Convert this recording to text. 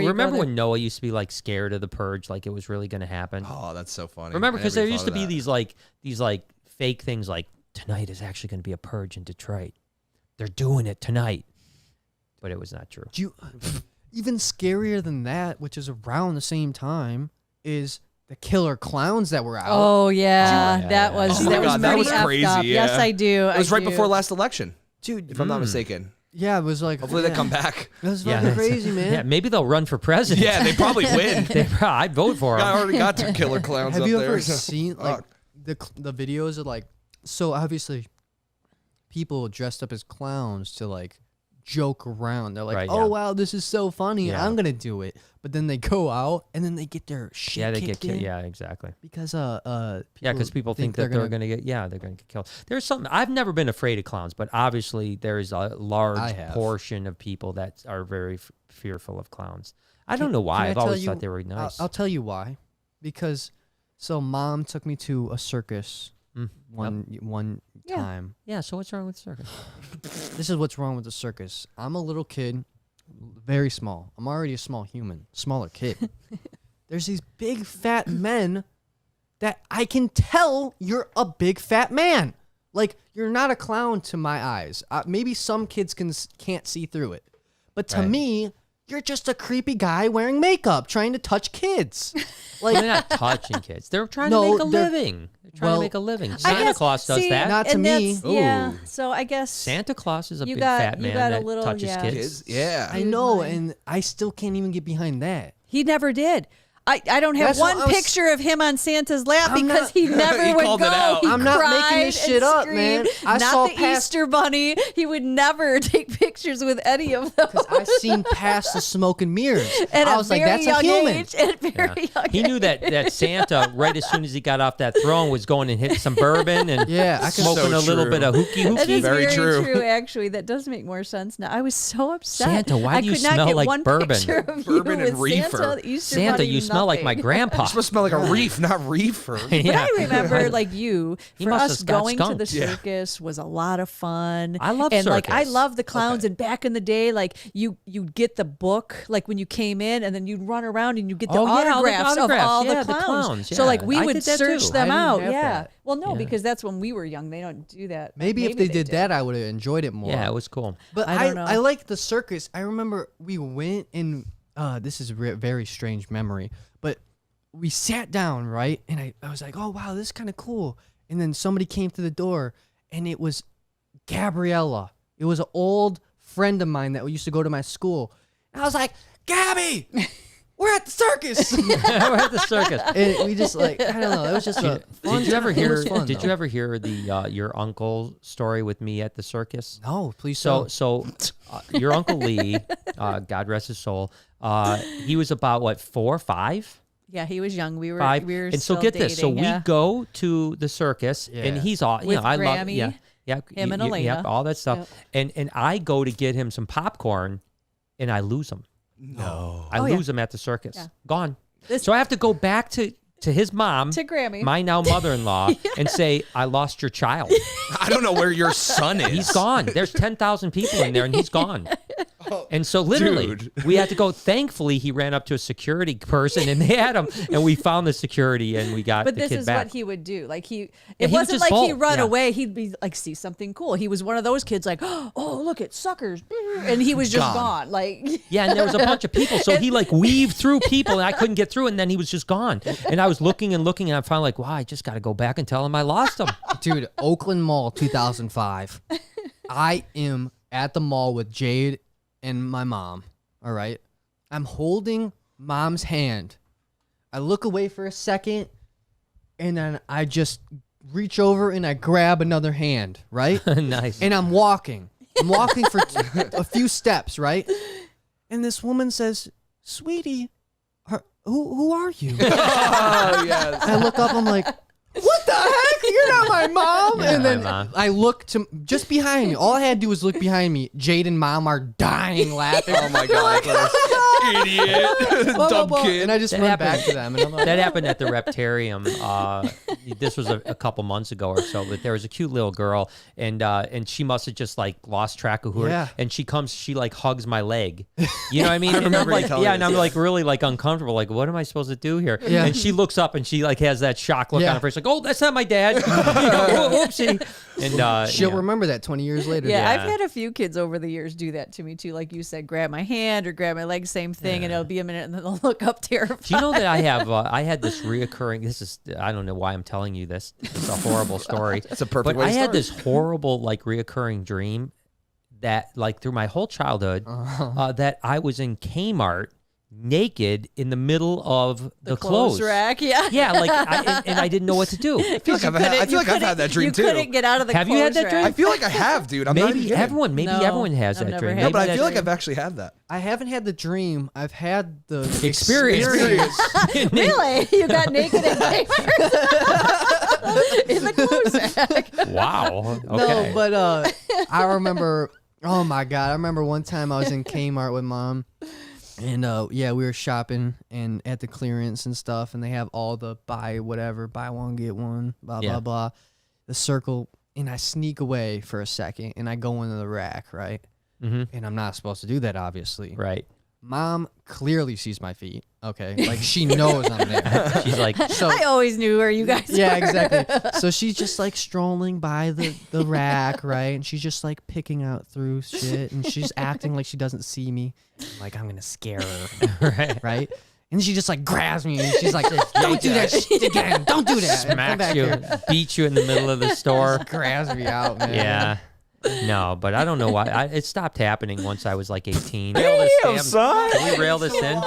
remember when Noah used to be like scared of the purge, like it was really going to happen? Oh, that's so funny. Remember, because there used to be these fake things like tonight is actually going to be a purge in Detroit. They're doing it tonight, but it was not true. Even scarier than that, which is around the same time, is the killer clowns that were out. Oh yeah, that was crazy. Yeah. Yes, I do. It was right before last election, dude. If I'm not mistaken. Yeah, it was like. Hopefully they come back. It was fucking crazy, man. Yeah, maybe they'll run for president. Yeah, they probably win. I'd vote for them. I already got 2 killer clowns Have up you there. ever seen like the videos of like? So obviously, people dressed up as clowns to like joke around. They're like, "Oh wow, this is so funny. I'm gonna do it." But then they go out and then they get their shit. Yeah, they kicked get in yeah, exactly. because because people think that they're gonna get killed. There's something I've never been afraid of clowns, but obviously there is a large portion of people that are very fearful of clowns. I don't know why. I've always thought they were nice. I'll tell you why. Because Mom took me to a circus one time. Yeah. So what's wrong with circus? This is what's wrong with the circus. I'm a little kid, very small. I'm already a small human, smaller kid. There's these big fat men that I can tell you're a big fat man. Like, you're not a clown to my eyes. Maybe some kids can't see through it. But to me, you're just a creepy guy wearing makeup trying to touch kids. Like, they're not touching kids. They're trying to make a living. They're trying to make a living. Santa Claus does that. Not to me. Yeah. So I guess Santa Claus is a big fat man that touches kids. Yeah. I know, and I still can't even get behind that. He never did. I don't have one picture of him on Santa's lap because he never would go. He I'm not making this shit up, man. I saw Easter Bunny. He would never take pictures with any of them. Because I seen past the smoke and mirrors. And I was like, that's a human. He knew that Santa, right as soon as he got off that throne, was going and hitting some bourbon and smoking a little bit of hookie. That is very true, actually. That does make more sense now. I was so upset. Santa, why do you smell like bourbon? Bourbon and reefer. Santa, you smell like my grandpa. You're supposed to smell like a reef, not reefer. But I remember, like you, for us going to the circus was a lot of fun. I love circus. Like I love the clowns. And back in the day, like you'd get the book, like when you came in, and then you'd run around and you get the autographs of all the clowns. So like we would search them out. Yeah. Well, no, because that's when we were young. They don't do that. Maybe if they did that, I would have enjoyed it more. Yeah, it was cool. But I like the circus. I remember we went and this is a very strange memory, but we sat down, right? And I was like, oh, wow, this is kind of cool. And then somebody came to the door, and it was Gabriella. It was an old friend of mine that used to go to my school. And I was like, Gabby, we're at the circus. We're at the circus. And we just like, I don't know. It was just a fun Did you ever time. It hear? was fun, Did though. you ever hear the your uncle story with me at the circus? No, please. So your uncle Lee, God rest his soul, he was about what 4 or 5. Yeah, he was young. We were 5. We were and so still get this. So dating, we go to the circus, and he's all with I Grammy, love him and Elena, yep, all that stuff. Yep. And I go to get him some popcorn, and I lose him. No, I lose him at the circus. Yeah. Gone. So I have to go back to his mom, to Grammy, my now mother-in-law, and say, I lost your child. I don't know where your son is. He's gone. There's 10,000 people in there, and he's gone. And so literally, we had to go. Thankfully, he ran up to a security person, and they had him, and we found the security, and we got the kid back. But this is what he would do. Like it wasn't like he'd run away. He'd be like, see something cool. He was one of those kids like, oh, look at suckers. And he was just gone. Like, yeah, and there was a bunch of people. So he like weaved through people, and I couldn't get through, and then he was just gone. And I was looking and looking, and I'm finally like, wow, I just got to go back and tell him I lost him. Dude, Oakland Mall 2005. I am at the mall with Jade and my mom, all right? I'm holding mom's hand. I look away for a second, and then I just reach over and I grab another hand, right? Nice. And I'm walking. I'm walking for a few steps, right? And this woman says, sweetie, who are you? Oh, yes. I look up, I'm like, what the heck? You're not my mom. Yeah, and then my mom. I look to just behind me. All I had to do was look behind me. Jade and mom are dying laughing. Oh my God. Idiot. Dumb kid. And I just went back to them. And I'm like, that happened at the Reptarium. This was a couple months ago or so. But there was a cute little girl, and she must have just like lost track of who her. And she like hugs my leg. You know what I mean? And I'm like, and I'm like really like uncomfortable. Like, what am I supposed to do here? Yeah. And she looks up and she like has that shock look on her face, like, oh, that's not my dad. Oopsie. And she'll remember that 20 years later. Yeah, I've had a few kids over the years do that to me too. Like you said, grab my hand or grab my leg, same thing, and it'll be a minute, and then they'll look up terrified. Do you know that I had this reoccurring? I don't know why I'm telling you this. It's a horrible story. It's a perfect. But I had this horrible like reoccurring dream that like through my whole childhood that I was in Kmart naked in the middle of the clothes rack. Yeah, like I didn't know what to do. I feel like I've had that dream too. You couldn't get out of the Have you had that dream? I feel like I have, dude. Maybe everyone has that dream. No, but I feel like I've actually had that. I haven't had the dream. I've had the experience. Really? You got naked in in the clothes rack. Wow. Okay. No, but I remember. Oh my God! I remember one time I was in Kmart with Mom. And we were shopping and at the clearance and stuff, and they have all the buy one get one, blah blah blah, the circle. And I sneak away for a second, and I go into the rack, right? Mm-hmm. And I'm not supposed to do that, obviously. Right. Mom clearly sees my feet. Okay, like she knows I'm there. She's like, so, I always knew where you guys. Yeah, exactly. So she's just like strolling by the rack, right? And she's just like picking out through shit, and she's acting like she doesn't see me. I'm like, I'm gonna scare her, right? And she just like grabs me, and she's like, "Don't do that shit again! Don't do that!" Smacks you, beats you in the middle of the store, grabs me out, man. Yeah. No, but I don't know why. It stopped happening once I was like 18. Damn, son. Can we rail this in?